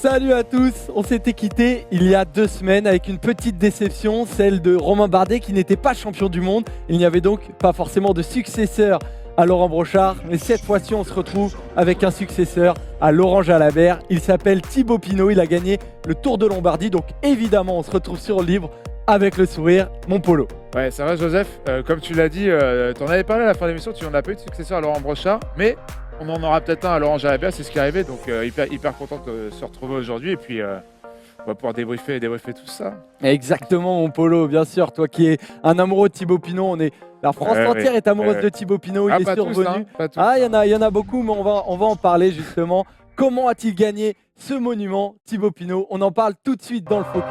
Salut à tous, on s'était quitté il y a 2 semaines avec une petite déception, celle de Romain Bardet qui n'était pas champion du monde. Il n'y avait donc pas forcément de successeur à Laurent Brochard, mais cette fois-ci on se retrouve avec un successeur à Laurent Jalabert. Il s'appelle Thibaut Pinot, il a gagné le Tour de Lombardie, donc évidemment on se retrouve sur le livre avec le sourire, mon Polo. Ouais, ça va Joseph. Comme tu l'as dit, tu en avais parlé à la fin de l'émission, tu n'en as pas eu de successeur à Laurent Brochard, mais on en aura peut-être un à Laurent Jalabert, c'est ce qui est arrivé, donc hyper content de se retrouver aujourd'hui et puis on va pouvoir débriefer tout ça. Exactement mon Polo, bien sûr, toi qui es un amoureux de Thibaut Pinot, la France entière est amoureuse de Thibaut Pinot, il est survenu. Il y en a beaucoup, mais on va en parler justement. Comment a-t-il gagné ce monument, Thibaut Pinot? On en parle tout de suite dans le Focus.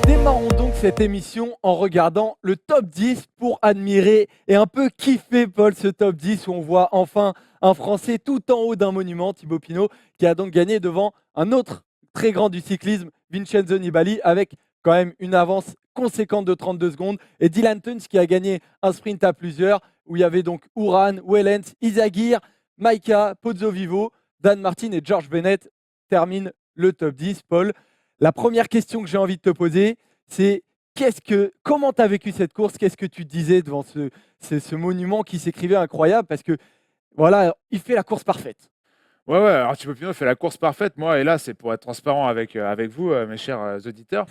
Démarrons donc cette émission en regardant le top 10 pour admirer et un peu kiffer, Paul, ce top 10 où on voit enfin un Français tout en haut d'un monument, Thibaut Pinot, qui a donc gagné devant un autre très grand du cyclisme, Vincenzo Nibali, avec quand même une avance conséquente de 32 secondes. Et Dylan Teuns qui a gagné un sprint à plusieurs, où il y avait donc Uran, Wellens, Izagirre, Maïka, Pozzovivo, Dan Martin et George Bennett terminent le top 10. Paul, la première question que j'ai envie de te poser, c'est comment tu as vécu cette course? Qu'est-ce que tu disais devant ce monument qui s'écrivait incroyable? Parce que voilà, il fait la course parfaite. Ouais, alors Thibaut Pinot fait la course parfaite. Moi, et là, c'est pour être transparent avec vous, mes chers auditeurs.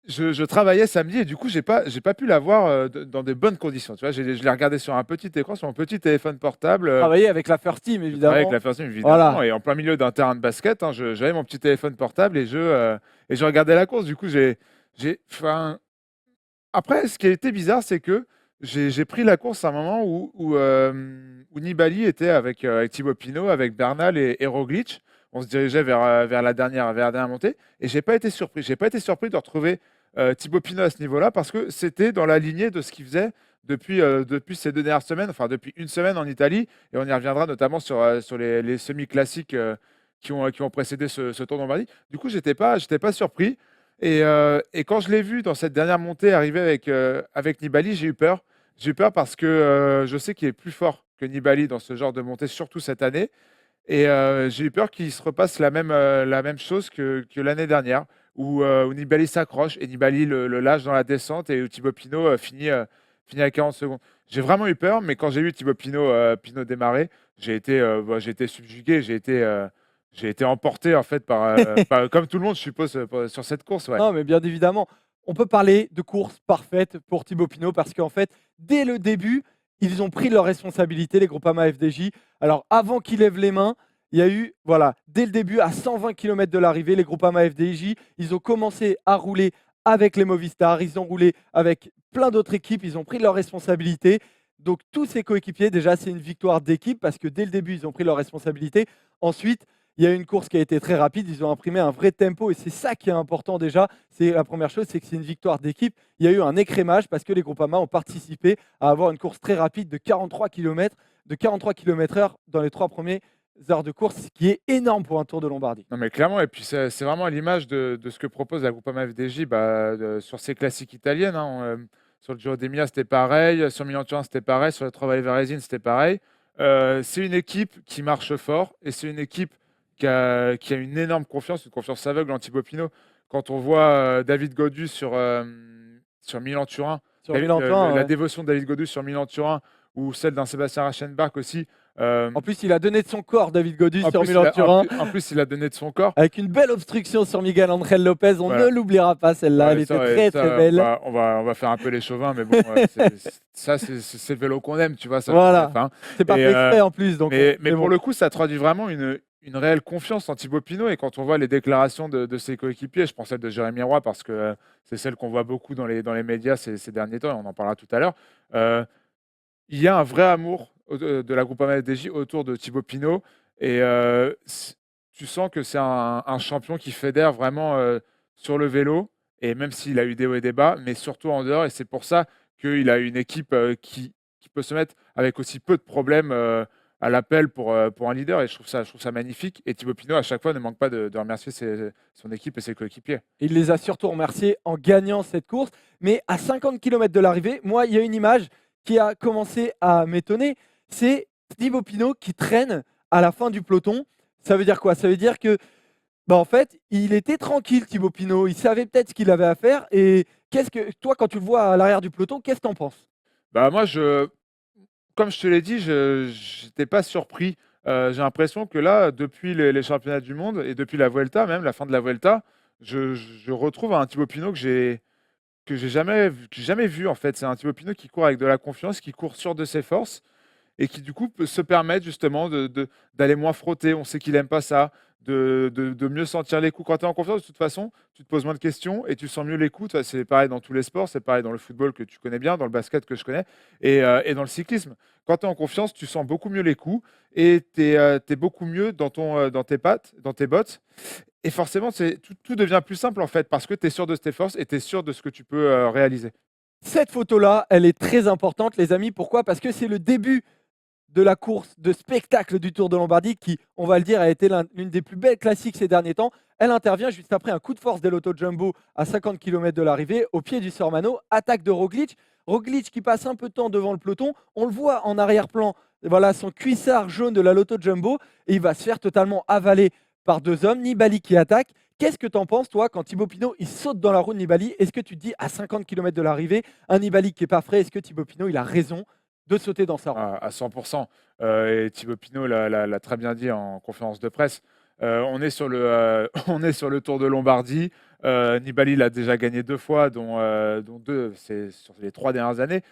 Je travaillais samedi et du coup, j'ai pas pu la voir dans des bonnes conditions. Tu vois, je l'ai regardé sur un petit écran, sur mon petit téléphone portable. Travailler avec la First Team, évidemment. Avec la First Team, évidemment. Voilà. Et en plein milieu d'un terrain de basket, hein, j'avais mon petit téléphone portable et je regardais la course. Du coup, après, ce qui a été bizarre, c'est que j'ai pris la course à un moment où Nibali était avec Thibaut Pinot, avec Bernal et Roglic. On se dirigeait vers la dernière montée. Et j'ai pas été surpris. J'ai pas été surpris de retrouver Thibaut Pinot à ce niveau-là parce que c'était dans la lignée de ce qu'il faisait depuis ces 2 dernières semaines, enfin depuis une semaine en Italie. Et on y reviendra notamment sur les semi-classiques qui ont précédé ce Tour de Lombardie. Du coup, j'étais pas surpris. Et quand je l'ai vu dans cette dernière montée arriver avec Nibali, j'ai eu peur. J'ai eu peur parce que je sais qu'il est plus fort que Nibali dans ce genre de montée, surtout cette année. Et j'ai eu peur qu'il se repasse la même chose que l'année dernière, où Nibali s'accroche et Nibali le lâche dans la descente et où Thibaut Pinot finit à 40 secondes. J'ai vraiment eu peur, mais quand j'ai vu Thibaut Pinot démarrer, j'ai été subjugué, j'ai été emporté en fait comme tout le monde, je suppose, sur cette course. Ouais. Non, mais bien évidemment, on peut parler de course parfaite pour Thibaut Pinot parce qu'en fait, dès le début, ils ont pris leurs responsabilités, les Groupama FDJ. Alors, avant qu'ils lèvent les mains, il y a eu, voilà, dès le début, à 120 km de l'arrivée, les Groupama FDJ, ils ont commencé à rouler avec les Movistar, ils ont roulé avec plein d'autres équipes, ils ont pris leurs responsabilités. Donc, tous ces coéquipiers, déjà, c'est une victoire d'équipe parce que dès le début, ils ont pris leurs responsabilités. Ensuite, il y a une course qui a été très rapide, ils ont imprimé un vrai tempo et c'est ça qui est important déjà. C'est la première chose, c'est que c'est une victoire d'équipe. Il y a eu un écrémage parce que les Groupama ont participé à avoir une course très rapide de 43 km/h dans les 3 premières heures de course, ce qui est énorme pour un Tour de Lombardie. Non mais clairement, et puis c'est vraiment à l'image de ce que propose la Groupama FDJ sur ces classiques italiennes. Hein. Sur le Giro d'Emilia, c'était pareil. Sur Milan-Turin, c'était pareil. Sur le Trois Vallées Varesine, c'était pareil. C'est une équipe qui marche fort et c'est une équipe qui a une énorme confiance, une confiance aveugle en Thibaut Pinot. Quand on voit David Gaudu sur Milan-Turin, la dévotion de David Gaudu sur Milan-Turin ou celle d'un Sébastien Rachenbach aussi. En plus, il a donné de son corps, David Gaudu, sur Milan-Turin. En plus, il a donné de son corre. Avec une belle obstruction sur Miguel Angel Lopez. On ne l'oubliera pas, celle-là. Elle était très belle. On va faire un peu les chauvins, mais bon, c'est le vélo qu'on aime, tu vois. Ça voilà. C'est pas fait exprès en plus. Donc, mais pour le coup, ça traduit vraiment une réelle confiance en Thibaut Pinot. Et quand on voit les déclarations de ses coéquipiers, je pense celle de Jérémy Roy, parce que c'est celle qu'on voit beaucoup dans les médias ces derniers temps, et on en parlera tout à l'heure. Il y a un vrai amour de la Groupama FDJ autour de Thibaut Pinot. Et tu sens que c'est un champion qui fédère vraiment sur le vélo. Et même s'il a eu des hauts et des bas, mais surtout en dehors. Et c'est pour ça qu'il a une équipe qui peut se mettre avec aussi peu de problèmes à l'appel pour un leader. Et je trouve ça magnifique. Et Thibaut Pinot, à chaque fois, ne manque pas de remercier son équipe et ses coéquipiers. Il les a surtout remerciés en gagnant cette course. Mais à 50 km de l'arrivée, moi, il y a une image qui a commencé à m'étonner. C'est Thibaut Pinot qui traîne à la fin du peloton. Ça veut dire quoi? Ça veut dire que, bah, en fait, il était tranquille, Thibaut Pinot. Il savait peut-être ce qu'il avait à faire. Et qu'est-ce que toi, quand tu le vois à l'arrière du peloton, qu'est-ce que tu en penses? Bah, moi, comme je te l'ai dit, je n'étais pas surpris. J'ai l'impression que là, depuis les championnats du monde et depuis la Vuelta, même la fin de la Vuelta, je retrouve un Thibaut Pinot que j'ai jamais vu en fait. C'est un Thibaut Pinot qui court avec de la confiance, qui court sûr de ses forces et qui du coup peut se permettre justement d'aller moins frotter. On sait qu'il aime pas ça, de mieux sentir les coups. Quand tu es en confiance, de toute façon, tu te poses moins de questions et tu sens mieux les coups. C'est pareil dans tous les sports, c'est pareil dans le football que tu connais bien, dans le basket que je connais et dans le cyclisme. Quand tu es en confiance, tu sens beaucoup mieux les coups et tu es, beaucoup mieux dans tes pattes, dans tes bottes. Et forcément, tout devient plus simple en fait parce que tu es sûr de tes forces et tu es sûr de ce que tu peux réaliser. Cette photo-là, elle est très importante, les amis. Pourquoi? Parce que c'est le début de la course de spectacle du Tour de Lombardie qui, on va le dire, a été l'une des plus belles classiques ces derniers temps. Elle intervient juste après un coup de force des Lotto Jumbo à 50 km de l'arrivée, au pied du Sormano, attaque de Roglic. Roglic qui passe un peu de temps devant le peloton, on le voit en arrière-plan, voilà son cuissard jaune de la Lotto Jumbo, et il va se faire totalement avaler par deux hommes, Nibali qui attaque. Qu'est-ce que tu en penses, toi, quand Thibaut Pinot il saute dans la roue de Nibali? Est-ce que tu te dis à 50 km de l'arrivée, un Nibali qui n'est pas frais, est-ce que Thibaut Pinot il a raison de sauter dans sa roue? À 100%. Et Thibaut Pinot l'a très bien dit en conférence de presse. On est sur on est sur le Tour de Lombardie. Nibali l'a déjà gagné 2 fois, dont deux c'est sur les 3 dernières années.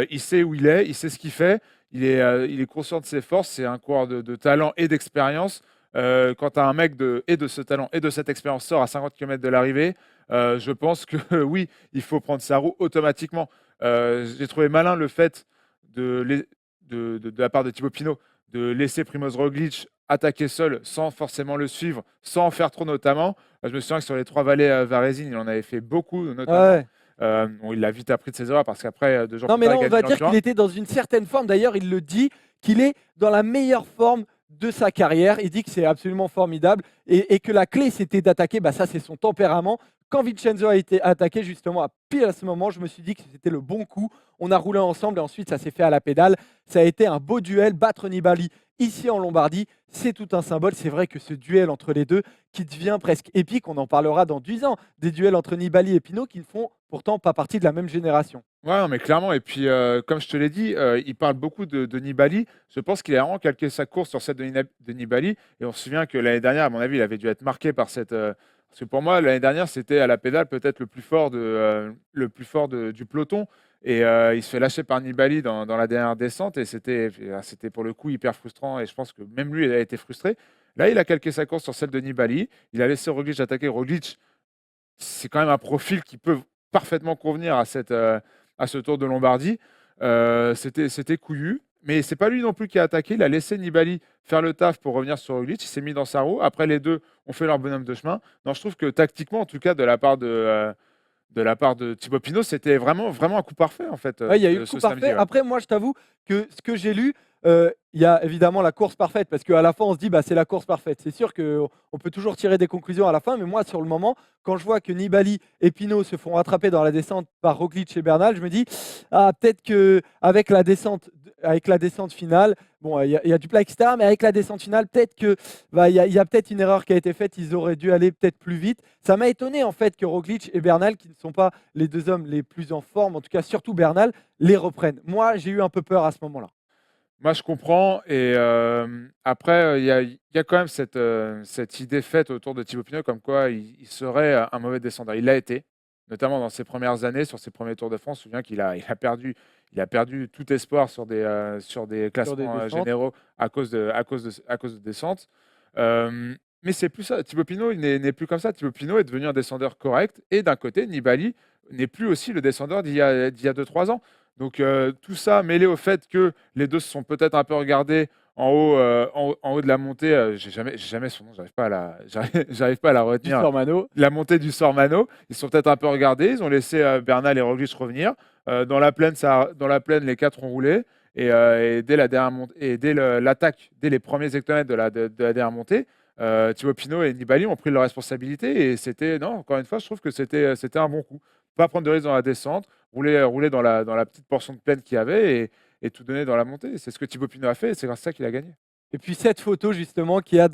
Il sait où il est, il sait ce qu'il fait. Il est conscient de ses forces. C'est un coureur de talent et d'expérience. Quand un mec de ce talent et de cette expérience sort à 50 km de l'arrivée, je pense que oui, il faut prendre sa roue automatiquement. J'ai trouvé malin le fait de la part de Thibaut Pinot, de laisser Primoz Roglic attaquer seul sans forcément le suivre, sans en faire trop notamment. Je me souviens que sur les 3 vallées Varesine, il en avait fait beaucoup, notamment. Ouais. Bon, il a vite appris de ses erreurs parce qu'après, 2 jours Non, plus mais tard, là, il on gagne va le dire qu'il Tour. était dans une certaine forme. D'ailleurs, il le dit, qu'il est dans la meilleure forme de sa carrière. Il dit que c'est absolument formidable et que la clé, c'était d'attaquer. Bah, ça, c'est son tempérament. Quand Vincenzo a été attaqué, justement, à pile à ce moment, je me suis dit que c'était le bon coup. On a roulé ensemble et ensuite, ça s'est fait à la pédale. Ça a été un beau duel. Battre Nibali ici en Lombardie, c'est tout un symbole. C'est vrai que ce duel entre les deux, qui devient presque épique, on en parlera dans 10 ans. Des duels entre Nibali et Pinot qui ne font pourtant pas partie de la même génération. Ouais, non, mais clairement. Et puis, comme je te l'ai dit, il parle beaucoup de Nibali. Je pense qu'il a vraiment calqué sa course sur celle de Nibali. Et on se souvient que l'année dernière, à mon avis, il avait dû être marqué par cette. Parce que pour moi, l'année dernière, c'était à la pédale peut-être le plus fort du peloton. Et il se fait lâcher par Nibali dans la dernière descente. Et c'était pour le coup hyper frustrant. Et je pense que même lui, il a été frustré. Là, il a calqué sa course sur celle de Nibali. Il a laissé Roglic attaquer. Roglic, c'est quand même un profil qui peut parfaitement convenir à ce Tour de Lombardie. C'était couillu, mais c'est pas lui non plus qui a attaqué. Il a laissé Nibali faire le taf pour revenir sur Roglic. Il s'est mis dans sa roue. Après, les deux ont fait leur bonhomme de chemin. Non, je trouve que tactiquement, en tout cas, de la part de Thibaut Pinot, c'était vraiment, vraiment un coup parfait, en fait, Ouais, il y a eu le coup ce samedi. parfait. Ouais. Après, moi, je t'avoue que ce que j'ai lu, il y a évidemment la course parfaite, parce qu'à la fin, on se dit, bah, c'est la course parfaite. C'est sûr qu'on peut toujours tirer des conclusions à la fin, mais moi, sur le moment, quand je vois que Nibali et Pinot se font rattraper dans la descente par Roglic et Bernal, je me dis, ah, peut-être qu'avec la descente finale, bon, il y a du plat, etc., mais avec la descente finale, peut-être que bah, il y a peut-être une erreur qui a été faite. Ils auraient dû aller peut-être plus vite. Ça m'a étonné, en fait, que Roglic et Bernal, qui ne sont pas les deux hommes les plus en forme, en tout cas surtout Bernal, les reprennent. Moi, j'ai eu un peu peur à ce moment-là. Moi, je comprends. Et après, il y a quand même cette idée faite autour de Thibaut Pinot comme quoi il serait un mauvais descendeur. Il l'a été, notamment dans ses premières années, sur ses premiers Tours de France. Je me souviens qu'il a perdu tout espoir sur des Sur des classements descentes. généraux à cause de descentes. Mais c'est plus ça. Thibaut Pinot, il n'est plus comme ça. Thibaut Pinot est devenu un descendeur correct. Et d'un côté, Nibali n'est plus aussi le descendeur d'il y a 2-3 ans. Donc tout ça mêlé au fait que les deux se sont peut-être un peu regardés en haut de la montée. J'ai jamais son nom, j'arrive pas à la, j'arrive pas à la Du retenir. Sormano. La montée du Sormano, ils se sont peut-être un peu regardés. Ils ont laissé Bernal et Roglic revenir. Dans la plaine, les quatre ont roulé. Et dès la dernière montée, et l'attaque, dès les premiers hectomètres de la dernière montée, Thibaut Pinot et Nibali ont pris leurs responsabilités. Et c'était, non, encore une fois, je trouve que c'était un bon coup. Pas prendre de risques dans la descente, rouler dans la petite portion de plaine qu'il y avait et tout donner dans la montée. C'est ce que Thibaut Pinot a fait et c'est grâce à ça qu'il a gagné. Et puis cette photo justement qu'il y a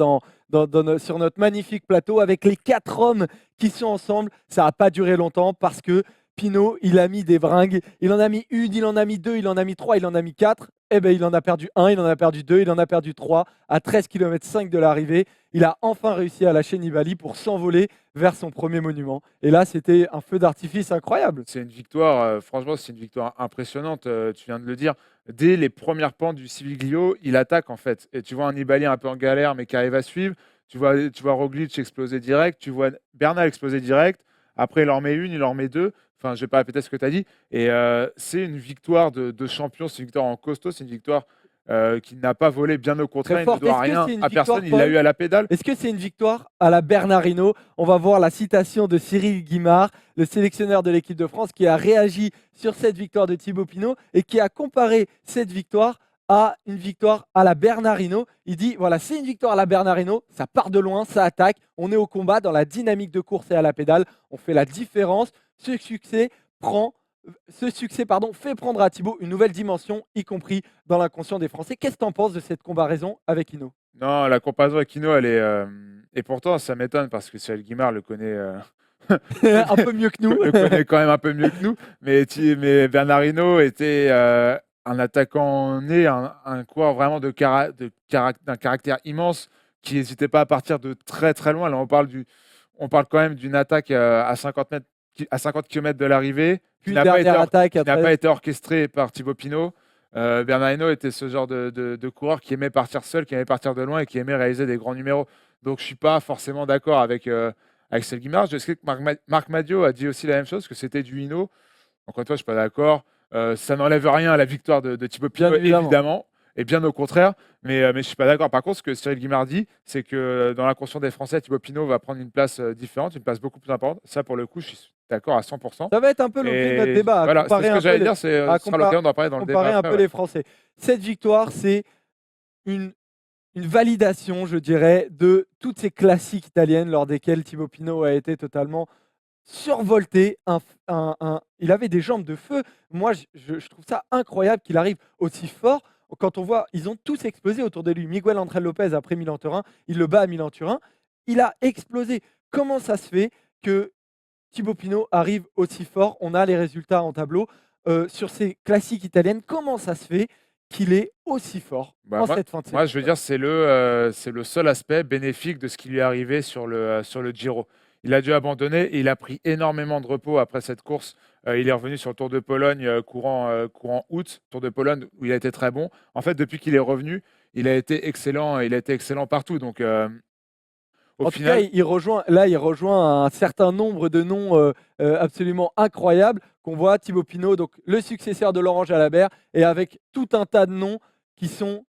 sur notre magnifique plateau avec les 4 hommes qui sont ensemble, ça n'a pas duré longtemps parce que Pinot, il a mis des bringues, il en a mis une, il en a mis deux, il en a mis trois, il en a mis quatre. Eh ben, il en a perdu un, il en a perdu deux, il en a perdu trois à 13,5 km de l'arrivée. Il a enfin réussi à lâcher Nibali pour s'envoler vers son premier monument. Et là, c'était un feu d'artifice incroyable. C'est une victoire, franchement, c'est une victoire impressionnante, tu viens de le dire. Dès les premières pentes du Civiglio, il attaque en fait. Et tu vois un Nibali un peu en galère, mais qui arrive à suivre. Tu vois Roglic exploser direct, tu vois Bernal exploser direct. Après, il en met une, il en met deux. Enfin, je ne vais pas répéter ce que tu as dit. Et c'est une victoire de champion, c'est une victoire en costaud, c'est une victoire qui n'a pas volé, bien au contraire. Très Il ne forte. doit Est-ce que rien c'est une à victoire, personne, il l'a Paul? eu à la pédale. Est-ce que c'est une victoire à la Bernardino? On va voir la citation de Cyril Guimard, le sélectionneur de l'équipe de France, qui a réagi sur cette victoire de Thibaut Pinot et qui a comparé cette victoire à une victoire à la Bernardino. Il dit, voilà, c'est une victoire à la Bernardino, ça part de loin, ça attaque, on est au combat, dans la dynamique de course et à la pédale, on fait la différence. Ce succès fait prendre à Thibaut une nouvelle dimension, y compris dans l'inconscient des Français. Qu'est-ce que tu en penses de cette comparaison avec Hinault? Non, la comparaison avec Hinault, elle est. Et pourtant, ça m'étonne parce que Cyril Guimard le connaît, Un peu mieux que nous. le connaît quand même un peu mieux que nous. Mais Bernard Hinault était un attaquant né, un coureur vraiment d'un caractère immense qui n'hésitait pas à partir de très très loin. Là, on parle quand même d'une attaque à 50 mètres, à 50 km de l'arrivée, Puis dernière attaque qui n'a après. pas été orchestrée par Thibaut Pinot. Bernard Hinault était ce genre de coureur qui aimait partir seul, qui aimait partir de loin et qui aimait réaliser des grands numéros. Donc je ne suis pas forcément d'accord avec Cyril Guimard. Je sais que Marc Madiot a dit aussi la même chose, que c'était du Hinault. Encore une fois, je ne suis pas d'accord. Ça n'enlève rien à la victoire de Thibaut Pinot, évidemment, et bien au contraire. Mais je ne suis pas d'accord. Par contre, ce que Cyril Guimard dit, c'est que dans l'inconscient des Français, Thibaut Pinot va prendre une place différente, une place beaucoup plus importante. Ça, pour le coup, je suis d'accord à 100%. Ça va être un peu l'objet de notre débat. Voilà, c'est ce que j'allais dire, ce sera l'occasion d'en parler dans le débat. Comparer un après, peu ouais. les Français. Cette victoire, c'est une validation, je dirais, de toutes ces classiques italiennes lors desquelles Thibaut Pinot a été totalement survolté. Il avait des jambes de feu. Moi, je trouve ça incroyable qu'il arrive aussi fort. Quand on voit, ils ont tous explosé autour de lui. Miguel Ángel Lopez, après Milan-Turin, il le bat à Milan-Turin. Il a explosé. Comment ça se fait que Thibaut Pinot arrive aussi fort? On a les résultats en tableau. Sur ces classiques italiennes, comment ça se fait qu'il est aussi fort en cette fin de saison? Moi, je veux dire, c'est le seul aspect bénéfique de ce qui lui est arrivé sur le Giro. Il a dû abandonner et il a pris énormément de repos après cette course. Il est revenu sur le Tour de Pologne courant août, Tour de Pologne où il a été très bon. En fait, depuis qu'il est revenu, il a été excellent. Il a été excellent partout. Donc, au En final, tout cas, il rejoint un certain nombre de noms absolument incroyables qu'on voit. Thibaut Pinot, donc le successeur de Laurent Jalabert, et avec tout un tas de noms qui sont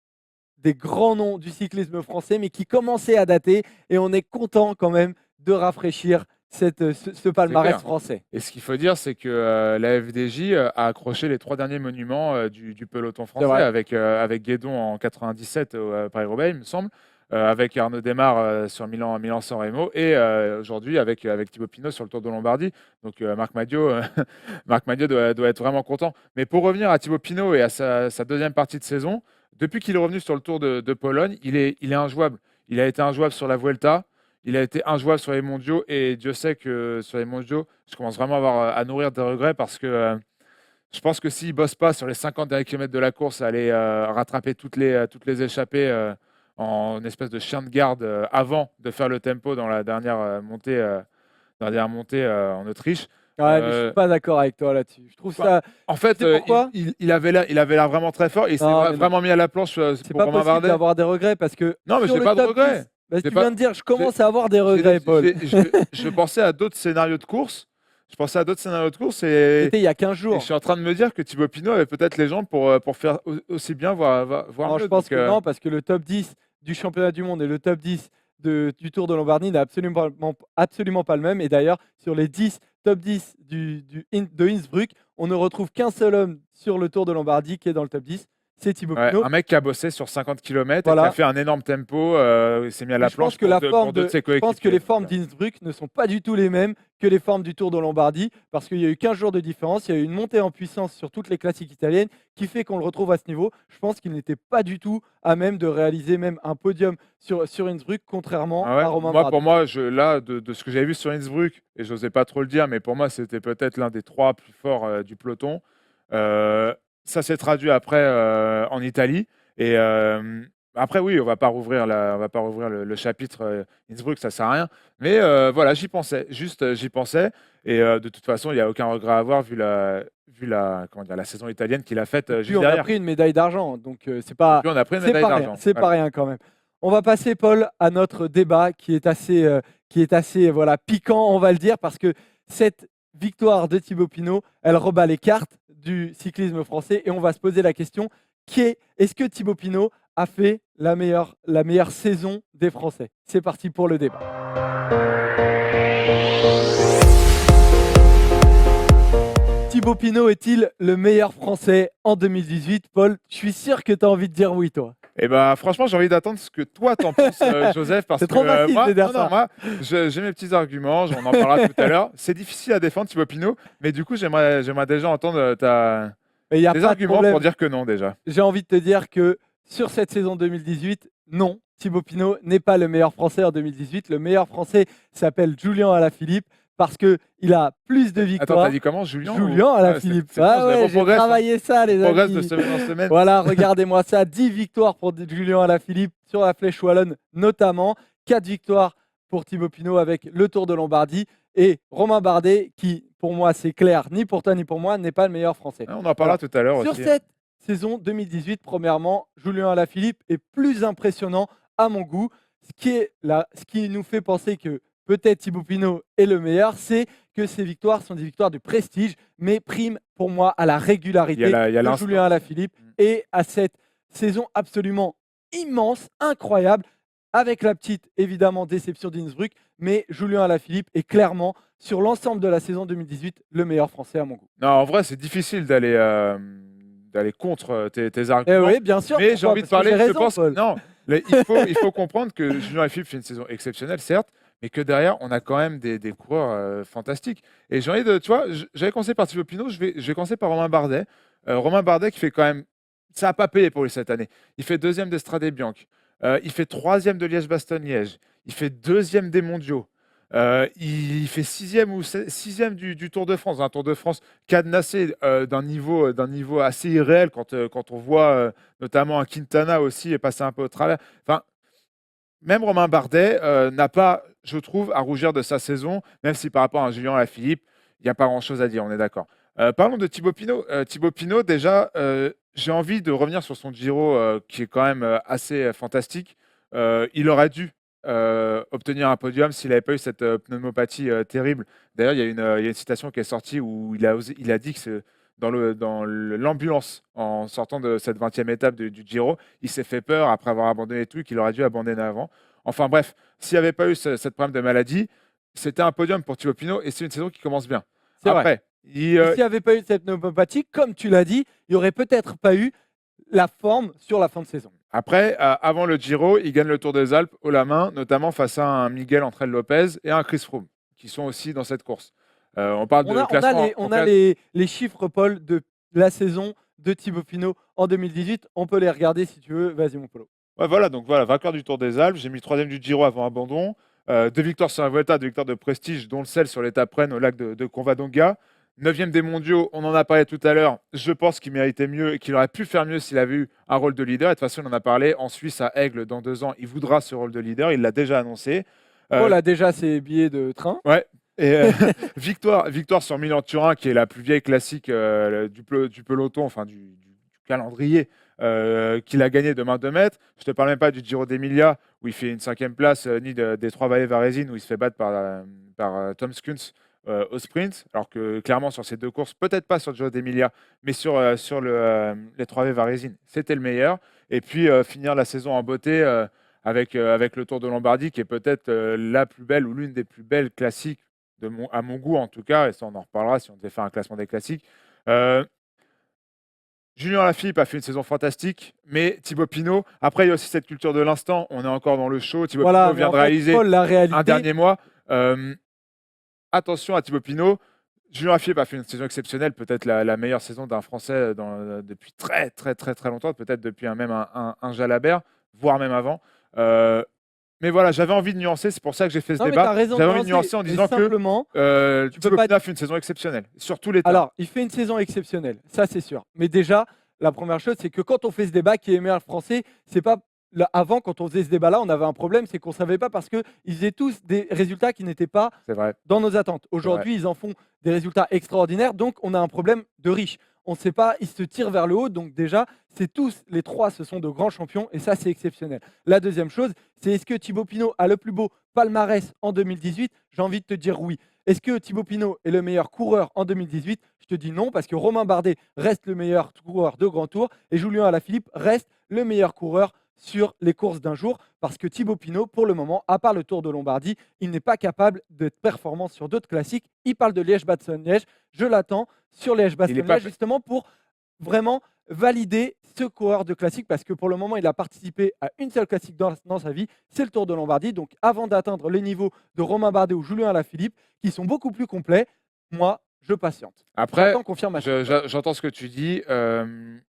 des grands noms du cyclisme français, mais qui commençaient à dater. Et on est content quand même de rafraîchir ce palmarès clair. français. Et ce qu'il faut dire, c'est que la FDJ a accroché les 3 derniers monuments du peloton français vrai. avec Guédon en 97 au Paris-Roubaix, il me semble, avec Arnaud Démare sur Milan-San Remo et aujourd'hui avec Thibaut Pinot sur le Tour de Lombardie. Donc Marc Madiot, Marc Madiot doit être vraiment content. Mais pour revenir à Thibaut Pinot et à sa deuxième partie de saison, depuis qu'il est revenu sur le Tour de Pologne, il est injouable. Il a été injouable sur la Vuelta. Il a été injouable sur les mondiaux et Dieu sait que sur les mondiaux, je commence vraiment à nourrir des regrets parce que je pense que s'il ne bosse pas sur les 50 derniers kilomètres de la course, à aller rattraper toutes les échappées en espèce de chien de garde avant de faire le tempo dans la dernière montée, en Autriche. Ouais, mais je suis pas d'accord avec toi là-dessus. Je trouve ça. En fait, Tu sais pourquoi il avait l'air vraiment très fort et il s'est Non, mais non. vraiment mis à la planche C'est pour pas Romain possible Bardet. d'avoir des regrets parce que Non, mais sur j'ai le pas de top regrets. 10, bah, tu pas- viens de dire, je commence à avoir des regrets, Paul. Je pensais à d'autres scénarios de course. Je pensais à d'autres scénarios de course et C'était il y a 15 je jours. suis en train de me dire que Thibaut Pinot avait peut-être les jambes pour faire aussi bien, voire Non, mieux. je pense Donc, que non, parce que le top 10 du championnat du monde et le top 10 du Tour de Lombardie n'est absolument pas le même. Et d'ailleurs, sur les top 10 de Innsbruck, on ne retrouve qu'un seul homme sur le Tour de Lombardie qui est dans le top 10. c'est Thibaut Ouais, Pinot. un mec qui a bossé sur 50 km et qui Voilà. a fait un énorme tempo, il s'est mis à Et la je pense planche que pour deux de ses je pense que les coéquipiers. formes d'Innsbruck ne sont pas du tout les mêmes que les formes du Tour de Lombardie, parce qu'il y a eu 15 jours de différence, il y a eu une montée en puissance sur toutes les classiques italiennes qui fait qu'on le retrouve à ce niveau. Je pense qu'il n'était pas du tout à même de réaliser même un podium sur Innsbruck, contrairement Ah à ouais? Romain Moi, pour Bardet. moi, là, de ce que j'avais vu sur Innsbruck, et j'osais pas trop le dire, mais pour moi, c'était peut-être l'un des 3 plus forts du peloton. Euh, Ça s'est traduit après en Italie. Et après, oui, on va pas rouvrir le chapitre Innsbruck, ça sert à rien. Mais voilà, j'y pensais, juste j'y pensais. Et de toute façon, il n'y a aucun regret à avoir comment dire, la saison italienne qu'il a faite Et puis juste on a derrière. pris une médaille d'argent, donc Et puis, on a pris une médaille d'argent. c'est pas Voilà. rien quand même. On va passer, Paul, à notre débat qui est assez voilà, piquant, on va le dire, parce que cette victoire de Thibaut Pinot, elle rebat les cartes du cyclisme français et on va se poser la question est-ce que Thibaut Pinot a fait la meilleure saison des Français? C'est parti pour le débat. Thibaut Pinot est-il le meilleur Français en 2018? Paul, je suis sûr que tu as envie de dire oui, toi. Eh ben, franchement, j'ai envie d'attendre ce que toi t'en penses, Joseph, parce C'est que trop facile moi, de dire non, non, ça. moi, j'ai mes petits arguments, on en parlera tout à l'heure. C'est difficile à défendre, Thibaut Pinot, mais du coup, j'aimerais déjà entendre Mais il n'y a tes pas de arguments pour problème. dire que non, déjà. J'ai envie de te dire que sur cette saison 2018, non, Thibaut Pinot n'est pas le meilleur Français en 2018. Le meilleur Français s'appelle Julien Alaphilippe parce qu'il a plus de Attends, t'as victoires. dit comment, Julien Julien Ah, Alaphilippe. c'est bien, Ah ouais, on j'ai progresse, hein. travaillé ça, On les progresse de amis. semaine en semaine. Voilà, regardez-moi ça. 10 victoires pour Julien Alaphilippe sur la Flèche Wallonne notamment. 4 victoires pour Thibaut Pinot avec le Tour de Lombardie. Et Romain Bardet, qui pour moi c'est clair, ni pour toi ni pour moi, n'est pas le meilleur Français. On en parlera Alors, tout à l'heure sur aussi. cette saison 2018, premièrement, Julien Alaphilippe est plus impressionnant à mon goût. Ce qui nous fait penser que peut-être Thibaut Pinot est le meilleur, c'est que ces victoires sont des victoires de prestige, mais priment pour moi à la régularité Il y a de l'instinct Julien aussi. Alaphilippe et à cette saison absolument immense, incroyable, avec la petite évidemment déception d'Innsbruck, mais Julien Alaphilippe est clairement sur l'ensemble de la saison 2018 le meilleur Français à mon goût. Non, en vrai, c'est difficile d'aller contre tes Eh arguments. oui, bien sûr, Mais j'ai pourquoi? envie de Parce que j'ai parler, je raison, pense. Paul. Non, il faut comprendre que Julien Alaphilippe fait une saison exceptionnelle, certes, mais que derrière, on a quand même des coureurs fantastiques. Et j'ai envie de. Tu vois, j'avais commencé par Thibaut Pinot, je vais commencer par Romain Bardet. Romain Bardet qui fait quand même. Ça n'a pas payé pour lui cette année. Il fait deuxième d'Estrade Bianche. Il fait troisième de Liège-Bastogne-Liège. Il fait deuxième des mondiaux. Il fait sixième du Tour de France, un Tour de France cadenassé d'un niveau assez irréel quand on voit notamment un Quintana aussi passer un peu au travers. Enfin, même Romain Bardet n'a pas, je trouve, à rougir de sa saison, même si par rapport à Julien Alaphilippe, il n'y a pas grand-chose à dire, on est d'accord. Parlons de Thibaut Pinot. Thibaut Pinot, déjà, j'ai envie de revenir sur son Giro qui est quand même assez fantastique. Il aurait dû obtenir un podium s'il n'avait pas eu cette pneumopathie terrible. D'ailleurs, il y a une citation qui est sortie où il a dit que dans l'ambulance en sortant de cette 20e étape du Giro, il s'est fait peur après avoir abandonné tout, qu'il aurait dû abandonner avant. Enfin bref, s'il n'y avait pas eu cette problème de maladie, c'était un podium pour Thibaut Pinot et c'est une saison qui commence bien. C'est vrai. Après, Et s'il n'y avait pas eu cette pneumopathie, comme tu l'as dit, il n'y aurait peut-être pas eu la forme sur la fin de saison. après, avant le Giro, il gagne le Tour des Alpes haut la main, notamment face à un Miguel Angel Lopez et un Chris Froome, qui sont aussi dans cette course. On parle de classement. On a les chiffres, Paul, de la saison de Thibaut Pinot en 2018. On peut les regarder si tu veux. Vas-y, mon Polo. Ouais, voilà, donc voilà, vainqueur du Tour des Alpes. J'ai mis troisième du Giro avant abandon. 2 victoires sur la Vuelta, 2 victoires de prestige, dont celle sur l'étape Rennes au lac de Convadonga. 9e des mondiaux, on en a parlé tout à l'heure. Je pense qu'il méritait mieux et qu'il aurait pu faire mieux s'il avait eu un rôle de leader. Et de toute façon, on en a parlé. En Suisse, à Aigle, dans 2 ans, il voudra ce rôle de leader. Il l'a déjà annoncé. Paul a déjà ses billets de train. Ouais. Et victoire sur Milan-Turin, qui est la plus vieille classique du peloton, enfin du calendrier, qu'il a gagné de main de maître. Je ne te parle même pas du Giro d'Emilia, où il fait une 5e place, ni des Trois Vallées Varesines, où il se fait battre par Tom Skuns au sprint. Alors que clairement, sur ces 2 courses, peut-être pas sur le Giro d'Emilia, mais sur les Trois Vallées Varesines, c'était le meilleur. Et puis finir la saison en beauté. Avec le Tour de Lombardie, qui est peut-être la plus belle ou l'une des plus belles classiques à mon goût en tout cas, et ça on en reparlera si on devait faire un classement des classiques. Julien Alaphilippe a fait une saison fantastique, mais Thibaut Pinot, après, il y a aussi cette culture de l'instant. On est encore dans le show. Thibaut Voilà, Pinot mais vient en de fait, réaliser Paul, la un réalité, dernier mois. Attention à Thibaut Pinot. Julien Alaphilippe a fait une saison exceptionnelle, peut-être la meilleure saison d'un Français depuis très, très, très, très longtemps, peut-être depuis même un Jalabert, voire même avant. Euh, mais voilà, j'avais envie de nuancer, c'est pour ça que j'ai fait ce non, mais tu débat. as raison de J'avais envie de nuancer, nuancer en mais disant que simplement, tu peux Thibaut pas. Pinot a fait une saison exceptionnelle, sur tous les terrains. Alors, il fait une saison exceptionnelle, ça c'est sûr. Mais déjà, la première chose, c'est que quand on fait ce débat qui est meilleur français, c'est pas. Avant, quand on faisait ce débat-là, on avait un problème, c'est qu'on ne savait pas parce qu'ils faisaient tous des résultats qui n'étaient pas C'est vrai, dans nos attentes. c'est vrai. Aujourd'hui, ils en font des résultats extraordinaires, donc on a un problème de riche. On ne sait pas, ils se tirent vers le haut, donc déjà, c'est tous, les trois, ce sont de grands champions, et ça, c'est exceptionnel. La deuxième chose, c'est est-ce que Thibaut Pinot a le plus beau palmarès en 2018? J'ai envie de te dire oui. Est-ce que Thibaut Pinot est le meilleur coureur en 2018? Je te dis non, parce que Romain Bardet reste le meilleur coureur de grand tour, et Julien Alaphilippe reste le meilleur coureur sur les courses d'un jour, parce que Thibaut Pinot, pour le moment, à part le Tour de Lombardie, il n'est pas capable d'être performant sur d'autres classiques. Il parle de Liège-Bastogne-Liège. Je l'attends sur Il est Liège-Bastogne-Liège, pas. justement pour vraiment valider ce coureur de classique, parce que pour le moment, il a participé à une seule classique dans sa vie, c'est le Tour de Lombardie. Donc avant d'atteindre les niveaux de Romain Bardet ou Julien Alaphilippe, qui sont beaucoup plus complets, moi, je patiente. Après, J'attends confirmation. j'entends ce que tu dis,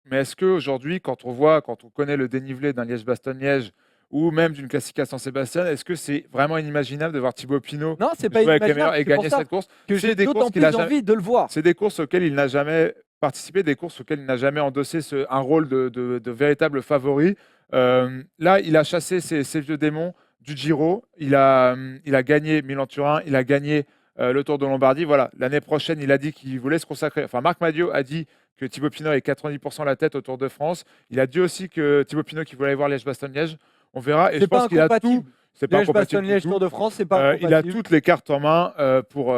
mais est-ce qu'aujourd'hui, quand on connaît le dénivelé d'un Liège-Bastogne-Liège ou même d'une classique à Saint-Sébastien, est-ce que c'est vraiment inimaginable de voir Thibaut Pinot Non, c'est pas jouer avec les inimaginable. meilleurs et C'est pour gagner ça cette course? que C'est j'ai des courses d'autant qu'il a plus jamais, envie de le voir. c'est des courses auxquelles il n'a jamais participé, des courses auxquelles il n'a jamais endossé un rôle de véritable favori. Là, il a chassé ses vieux démons du Giro. Il a gagné Milan-Turin, il a gagné le Tour de Lombardie. Voilà, l'année prochaine, il a dit qu'il voulait se consacrer. Enfin, Marc Madiot a dit que Thibaut Pinot avait 90% la tête au Tour de France. Il a dit aussi que Thibaut Pinot qui voulait aller voir Liège-Bastogne-Liège. On verra. Et je C'est pas pense qu'il a tout. incompatible. C'est pas incompatible du Liège-Bastogne-Liège, Tour tout. de France, c'est pas Il a incompatible. toutes les cartes en main pour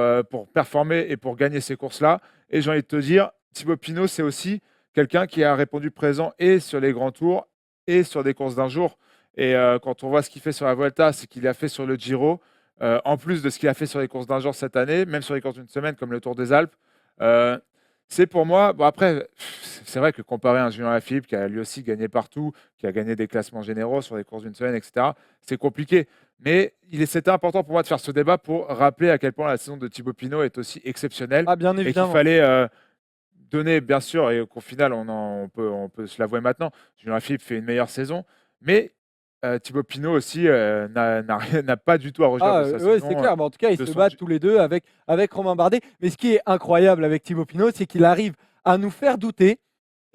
performer et pour gagner ces courses-là. Et j'ai envie de te dire, Thibaut Pinot, c'est aussi quelqu'un qui a répondu présent et sur les grands tours et sur des courses d'un jour. Et quand on voit ce qu'il fait sur la Vuelta, c'est qu'il a fait sur le Giro, en plus de ce qu'il a fait sur les courses d'un jour cette année, même sur les courses d'une semaine comme le Tour des Alpes. euh, c'est pour moi, bon après, c'est vrai que comparé à un Julien Alaphilippe qui a lui aussi gagné partout, qui a gagné des classements généraux sur les courses d'une semaine, etc., c'est compliqué. Mais c'était important pour moi de faire ce débat pour rappeler à quel point la saison de Thibaut Pinot est aussi exceptionnelle Ah, bien et qu'il évidemment. fallait donner, bien sûr, et qu'au final, on peut se l'avouer maintenant, Julien Alaphilippe fait une meilleure saison, mais Thibaut Pinot aussi n'a pas du tout à rougir Ah, de sa ouais, c'est saison. clair. Mais en tout cas, ils De se son... battent tous les deux avec Romain Bardet. Mais ce qui est incroyable avec Thibaut Pinot, c'est qu'il arrive à nous faire douter.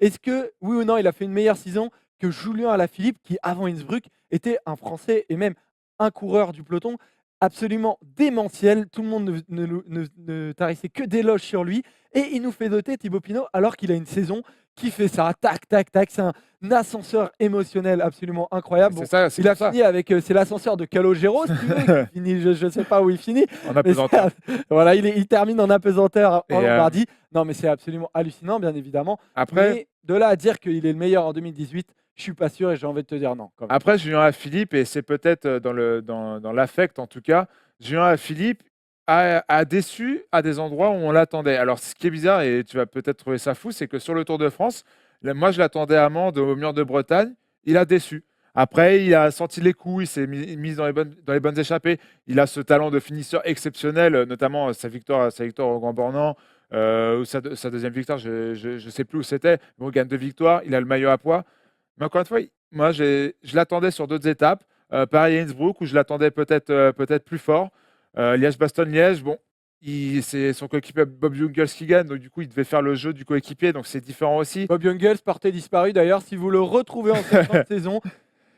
Est-ce que, oui ou non, il a fait une meilleure saison que Julien Alaphilippe, qui, avant Innsbruck, était un Français et même un coureur du peloton absolument démentiel. Tout le monde ne tarissait que d'éloges sur lui. Et il nous fait doter Thibaut Pinot alors qu'il a une saison qui fait ça. Tac, tac, tac. C'est un ascenseur émotionnel absolument incroyable. C'est Bon, ça, c'est il a pour ça. fini avec. C'est l'ascenseur de Calogero, si tu veux. Qui finit, je ne sais pas où il finit. En Mais apesanteur. voilà, il termine en apesanteur Et, en Lombardie. Non, mais c'est absolument hallucinant, bien évidemment. Après, Mais de là à dire qu'il est le meilleur en 2018, je suis pas sûr et j'ai envie de te dire non. Quand même. Après, Julien Alaphilippe, et c'est peut-être dans l'affect en tout cas, Julien Alaphilippe a déçu à des endroits où on l'attendait. Alors, ce qui est bizarre, et tu vas peut-être trouver ça fou, c'est que sur le Tour de France, moi je l'attendais à Mende, au mur de Bretagne, il a déçu. Après, il a senti les coups, il s'est mis dans les bonnes échappées. Il a ce talent de finisseur exceptionnel, notamment sa victoire au Grand Bornand, ou sa deuxième victoire, je ne sais plus où c'était. Bon, il gagne 2 victoires, il a le maillot à poids. Mais encore une fois, moi, je l'attendais sur d'autres étapes. Pareil à Innsbruck, où je l'attendais peut-être plus fort. Liège-Bastogne-Liège, bon, c'est son coéquipier Bob Jungels qui gagne, donc du coup, il devait faire le jeu du coéquipier, donc c'est différent aussi. Bob Jungels, porté disparu d'ailleurs. Si vous le retrouvez en cette fin de saison,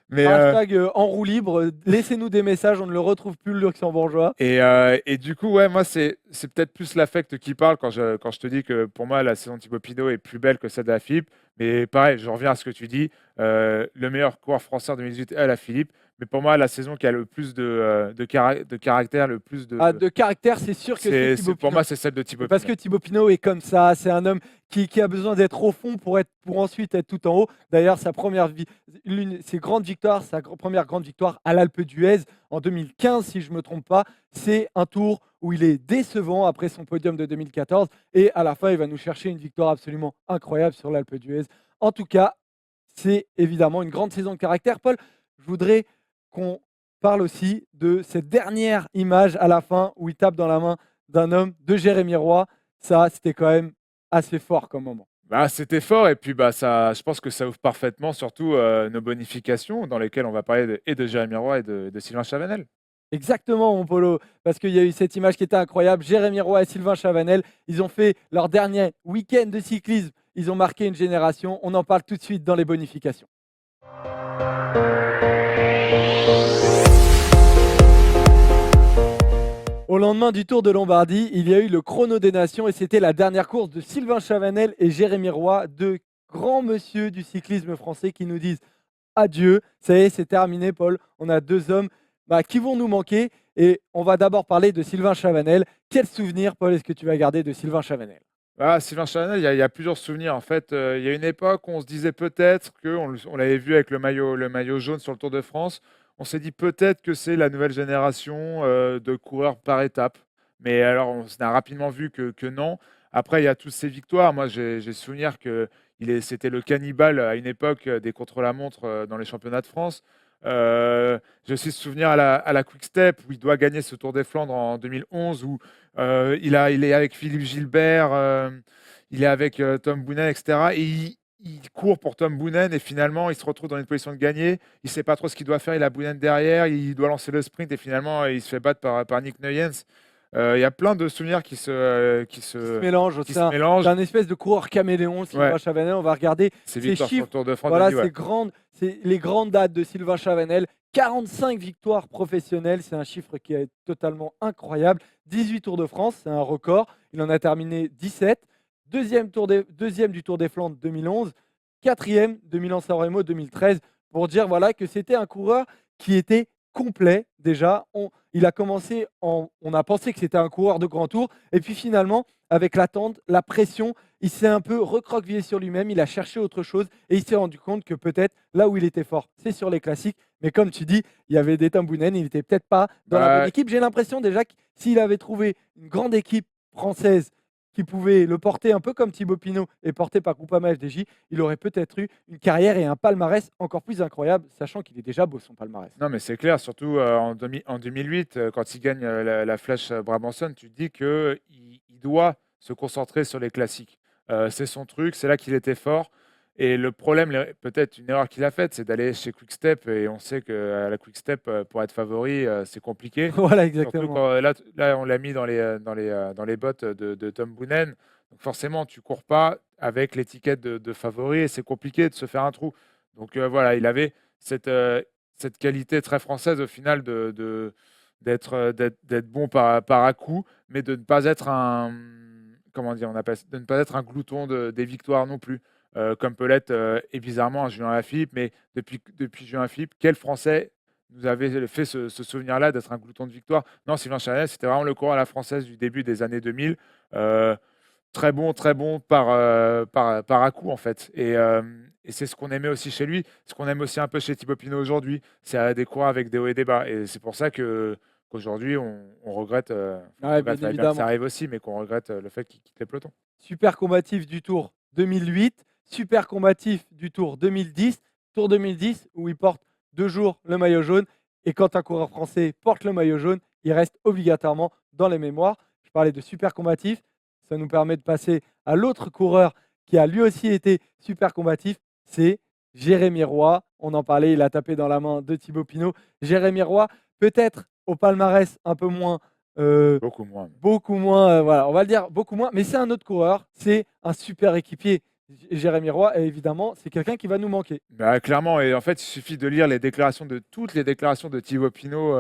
Mais, hashtag en roue libre, laissez-nous des messages, on ne le retrouve plus le luxembourgeois. et du coup, ouais, moi, c'est peut-être plus l'affect qui parle quand je te dis que pour moi, la saison de Thibaut Pinot est plus belle que celle d'Alaphilippe. Mais pareil, je reviens à ce que tu dis. Le meilleur coureur français en 2018 est Alaphilippe. Mais pour moi, la saison qui a le plus de caractère, le plus De caractère, c'est sûr que c'est Thibaut pour Pinot. moi, c'est celle de Thibaut Parce Pinot. que Thibaut Pinot est comme ça, c'est un homme qui a besoin d'être au fond pour ensuite être tout en haut. D'ailleurs, ses grandes victoires, première grande victoire à l'Alpe d'Huez en 2015, si je ne me trompe pas, c'est un tour où il est décevant après son podium de 2014 et à la fin, il va nous chercher une victoire absolument incroyable sur l'Alpe d'Huez. En tout cas, c'est évidemment une grande saison de caractère. Paul, je voudrais qu'on parle aussi de cette dernière image à la fin où il tape dans la main d'un homme, de Jérémy Roy. Ça, c'était quand même assez fort comme moment. Bah, c'était fort et puis je pense que ça ouvre parfaitement surtout nos bonifications dans lesquelles on va parler de Jérémy Roy et de Sylvain Chavanel. Exactement, mon Polo, parce qu'il y a eu cette image qui était incroyable. Jérémy Roy et Sylvain Chavanel, ils ont fait leur dernier week-end de cyclisme. Ils ont marqué une génération. On en parle tout de suite dans les bonifications. Au lendemain du Tour de Lombardie, il y a eu le Chrono des Nations et c'était la dernière course de Sylvain Chavanel et Jérémy Roy, deux grands monsieur du cyclisme français qui nous disent adieu. Ça y est, c'est terminé, Paul. On a deux hommes qui vont nous manquer et on va d'abord parler de Sylvain Chavanel. Quel souvenir, Paul, est-ce que tu vas garder de Sylvain Chavanel? Sylvain Chavanel, il y a plusieurs souvenirs. En fait, il y a une époque où on se disait peut-être on l'avait vu avec le maillot jaune sur le Tour de France. On s'est dit peut-être que c'est la nouvelle génération de coureurs par étapes. Mais alors, on a rapidement vu que non. Après, il y a toutes ces victoires. Moi, j'ai souvenir que c'était le cannibale à une époque des contre-la-montre dans les championnats de France. J'ai aussi souvenir à la Quick Step où il doit gagner ce Tour des Flandres en 2011 où il est avec Philippe Gilbert, il est avec Tom Boonen, etc. Et il court pour Tom Boonen et finalement il se retrouve dans une position de gagner. Il ne sait pas trop ce qu'il doit faire. Il a Boonen derrière, il doit lancer le sprint et finalement il se fait battre par Nick Nuyens. Il y a plein de souvenirs Qui se mélange. qui C'est se mélangent. un espèce de coureur caméléon, Sylvain Ouais, Chavanel. On va regarder ces ses victoires sur le chiffres. Tour de France, Voilà, vas-y, ouais. c'est les grandes dates de Sylvain Chavanel. 45 victoires professionnelles, c'est un chiffre qui est totalement incroyable. 18 Tours de France, c'est un record. Il en a terminé 17. Deuxième du Tour des Flandres 2011. Quatrième de Milan-San Remo 2013. Pour dire voilà, que c'était un coureur qui était complet déjà. Il a commencé on a pensé que c'était un coureur de grand tour. Et puis finalement, avec l'attente, la pression, il s'est un peu recroquevillé sur lui-même. Il a cherché autre chose et il s'est rendu compte que peut-être là où il était fort, c'est sur les classiques. Mais comme tu dis, il y avait des Tom Boonen, il n'était peut-être pas dans la bonne Bah, équipe. J'ai l'impression déjà que s'il avait trouvé une grande équipe française qui pouvait le porter un peu comme Thibaut Pinot et porté par Groupama FDJ, il aurait peut-être eu une carrière et un palmarès encore plus incroyable, sachant qu'il est déjà beau son palmarès. non, mais c'est clair, surtout en 2008, quand il gagne la Flèche Brabanson, tu te dis qu'il doit se concentrer sur les classiques. C'est son truc, c'est là qu'il était fort. Et le problème, peut-être une erreur qu'il a faite, c'est d'aller chez Quick-Step. Et on sait qu'à la Quick-Step, pour être favori, c'est compliqué. Voilà, Surtout exactement. quand là, on l'a mis dans les bottes de Tom Boonen. Donc forcément, tu cours pas avec l'étiquette de favori et c'est compliqué de se faire un trou. Donc voilà, il avait cette qualité très française au final d'être bon par à-coup, mais de ne pas être comment dire, de ne pas être un glouton des victoires non plus, comme peut l'être et bizarrement un Julien Lafilippe. Mais depuis Julien Lafilippe, quel Français nous avait fait ce souvenir-là d'être un glouton de victoire? Non, Sylvain Chavanel, c'était vraiment le coureur à la française du début des années 2000. Euh, très bon par à-coup, en fait. Et c'est ce qu'on aimait aussi chez lui, ce qu'on aime aussi un peu chez Thibaut Pinot aujourd'hui. C'est des coureurs avec des hauts et des bas. Et c'est pour ça qu'aujourd'hui, on regrette, Ouais, bien fallait bien que ça évidemment. arrive aussi, mais qu'on regrette le fait qu'il quitte les pelotons. Super combatif du Tour 2008, super combatif du Tour 2010, Tour 2010 où il porte 2 jours le maillot jaune. Et quand un coureur français porte le maillot jaune, il reste obligatoirement dans les mémoires. Je parlais de super combatif, ça nous permet de passer à l'autre coureur qui a lui aussi été super combatif, c'est Jérémy Roy. On en parlait, il a tapé dans la main de Thibaut Pinot. Jérémy Roy, peut-être au palmarès un peu moins Beaucoup moins. beaucoup moins, voilà, on va le dire beaucoup moins, mais c'est un autre coureur, c'est un super équipier. Jérémy Roy, et évidemment, c'est quelqu'un qui va nous manquer. Bah, clairement, et en fait, il suffit de lire toutes les déclarations de Thibaut Pinot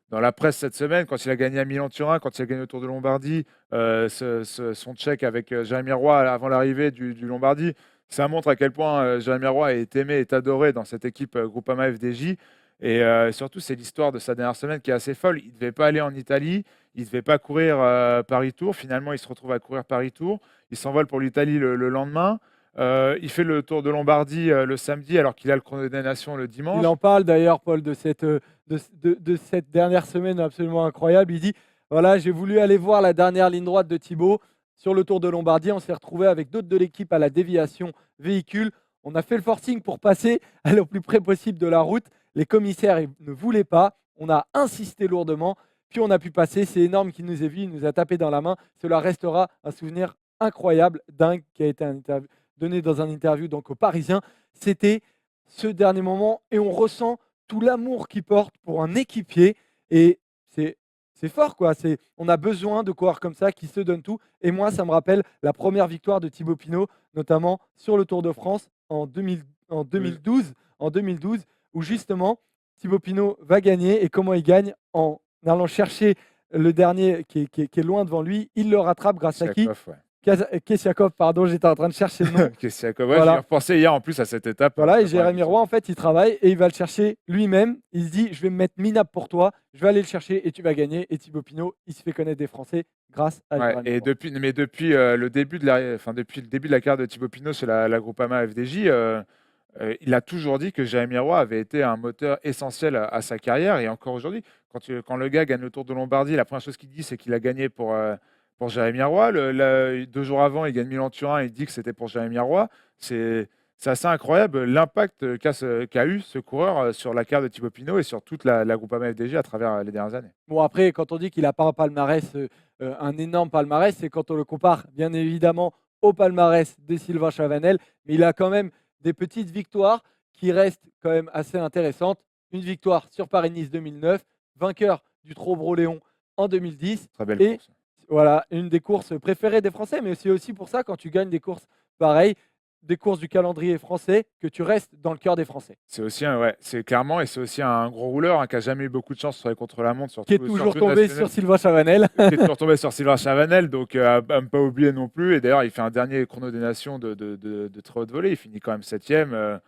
dans la presse cette semaine, quand il a gagné à Milan-Turin, quand il a gagné le Tour de Lombardie, son check avec Jérémy Roy avant l'arrivée du Lombardie. Ça montre à quel point Jérémy Roy est aimé, est adoré dans cette équipe Groupama FDJ. Et surtout, c'est l'histoire de sa dernière semaine qui est assez folle. Il ne devait pas aller en Italie, il ne devait pas courir Paris-Tours. Finalement, il se retrouve à courir Paris-Tours. Il s'envole pour l'Italie le lendemain. Il fait le Tour de Lombardie le samedi alors qu'il a le chrono des nations le dimanche. Il en parle d'ailleurs, Paul, de cette dernière semaine absolument incroyable. Il dit, voilà, j'ai voulu aller voir la dernière ligne droite de Thibaut sur le Tour de Lombardie. On s'est retrouvé avec d'autres de l'équipe à la déviation véhicule. On a fait le forcing pour passer aller au plus près possible de la route. Les commissaires ne voulaient pas. On a insisté lourdement. Puis on a pu passer. C'est énorme qu'il nous ait vus. Il nous a tapé dans la main. Cela restera un souvenir incroyable, dingue, qui a été donné dans un interview donc, aux Parisiens. C'était ce dernier moment et on ressent tout l'amour qu'il porte pour un équipier. Et c'est fort, quoi. On a besoin de coureurs comme ça qui se donnent tout. Et moi, ça me rappelle la première victoire de Thibaut Pinot, notamment sur le Tour de France en 2012, où justement Thibaut Pinot va gagner. Et comment il gagne? En allant chercher le dernier qui est loin devant lui. Il le rattrape grâce à qui? Kessiakov, pardon, j'étais en train de chercher le nom. Kessiakov, ouais, voilà. J'y repensais hier en plus à cette étape. Voilà, et Jérémy Roy, en fait, il travaille et il va le chercher lui-même. Il se dit, je vais me mettre minable pour toi, je vais aller le chercher et tu vas gagner. Et Thibaut Pinot, il se fait connaître des Français grâce à Jérémy Roy. Depuis le début de la carrière de Thibaut Pinot sur la Groupama FDJ, il a toujours dit que Jérémy Roy avait été un moteur essentiel à sa carrière. Et encore aujourd'hui, quand le gars gagne le Tour de Lombardie, la première chose qu'il dit, c'est qu'il a gagné pour Jérémy Roy. 2 jours avant, il gagne Milan-Turin, il dit que c'était pour Jérémy Roy. C'est assez incroyable l'impact qu'a eu ce coureur sur la carrière de Thibaut Pinot et sur toute la Groupama FDJ à travers les dernières années. Bon, après, quand on dit qu'il n'a pas un palmarès, un énorme palmarès, c'est quand on le compare bien évidemment au palmarès de Sylvain Chavanel, mais il a quand même des petites victoires qui restent quand même assez intéressantes. Une victoire sur Paris-Nice 2009, vainqueur du Trobro-Léon en 2010. Très belle course. Voilà, une des courses préférées des Français, mais c'est aussi pour ça, quand tu gagnes des courses pareilles, des courses du calendrier français, que tu restes dans le cœur des Français. C'est aussi c'est clairement, et c'est aussi un gros rouleur qui n'a jamais eu beaucoup de chance sur les contre-la-montre. Qui est toujours tombé sur Sylvain Chavanel. Qui est toujours tombé sur Sylvain Chavanel, donc à ne pas oublier non plus. Et d'ailleurs, il fait un dernier chrono des nations de très haute volée. Il finit quand même 7e,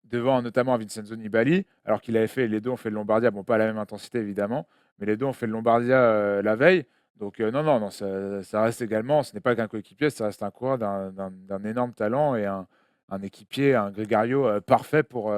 devant notamment Vincenzo Nibali, alors qu'il avait fait, les deux ont fait le Lombardia, bon pas à la même intensité évidemment, mais les deux ont fait le Lombardia la veille. Donc non, ça reste également, ce n'est pas qu'un coéquipier, ça reste un coureur d'un énorme talent et un équipier, un Grégario parfait pour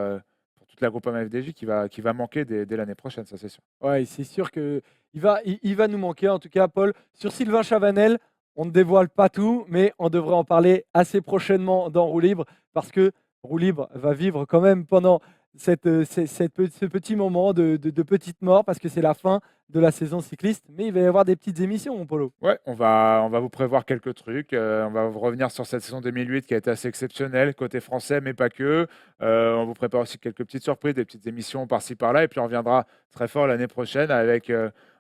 toute la Groupama FDJ qui va manquer dès l'année prochaine, ça c'est sûr. Ouais, c'est sûr qu'il va nous manquer, en tout cas, Paul. Sur Sylvain Chavanel, on ne dévoile pas tout, mais on devrait en parler assez prochainement dans Roue Libre, parce que Roue Libre va vivre quand même pendant ce petit moment de petite mort, parce que c'est la fin de la saison cycliste, mais il va y avoir des petites émissions, mon Polo. Ouais, on va vous prévoir quelques trucs. On va revenir sur cette saison 2008 qui a été assez exceptionnelle, côté français, mais pas que. On vous prépare aussi quelques petites surprises, des petites émissions par-ci par-là, et puis on reviendra très fort l'année prochaine avec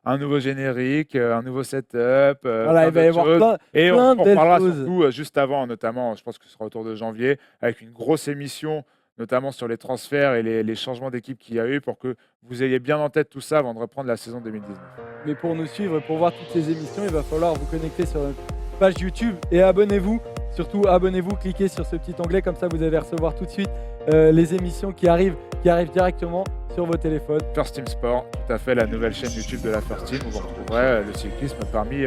un nouveau générique, un nouveau setup. Voilà, il va y avoir et plein on parlera choses. surtout juste avant, notamment, je pense que ce sera autour de janvier, avec une grosse émission notamment sur les transferts et les changements d'équipe qu'il y a eu, pour que vous ayez bien en tête tout ça avant de reprendre la saison 2019. Mais pour nous suivre et pour voir toutes ces émissions, il va falloir vous connecter sur notre page YouTube et abonnez-vous. Surtout, abonnez-vous, cliquez sur ce petit onglet, comme ça vous allez recevoir tout de suite les émissions qui arrivent directement sur vos téléphones. First Team Sport, tout à fait, la nouvelle chaîne YouTube de la First Team, où vous retrouverez le cyclisme parmi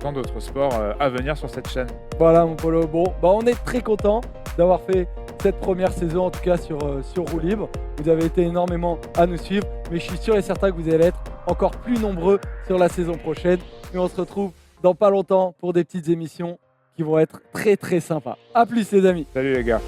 tant d'autres sports à venir sur cette chaîne. Voilà mon Polo, bon, on est très content d'avoir fait cette première saison, en tout cas sur Roue Libre. Vous avez été énormément à nous suivre, mais je suis sûr et certain que vous allez être encore plus nombreux sur la saison prochaine. Et on se retrouve dans pas longtemps pour des petites émissions qui vont être très très sympas. A plus les amis. Salut les gars.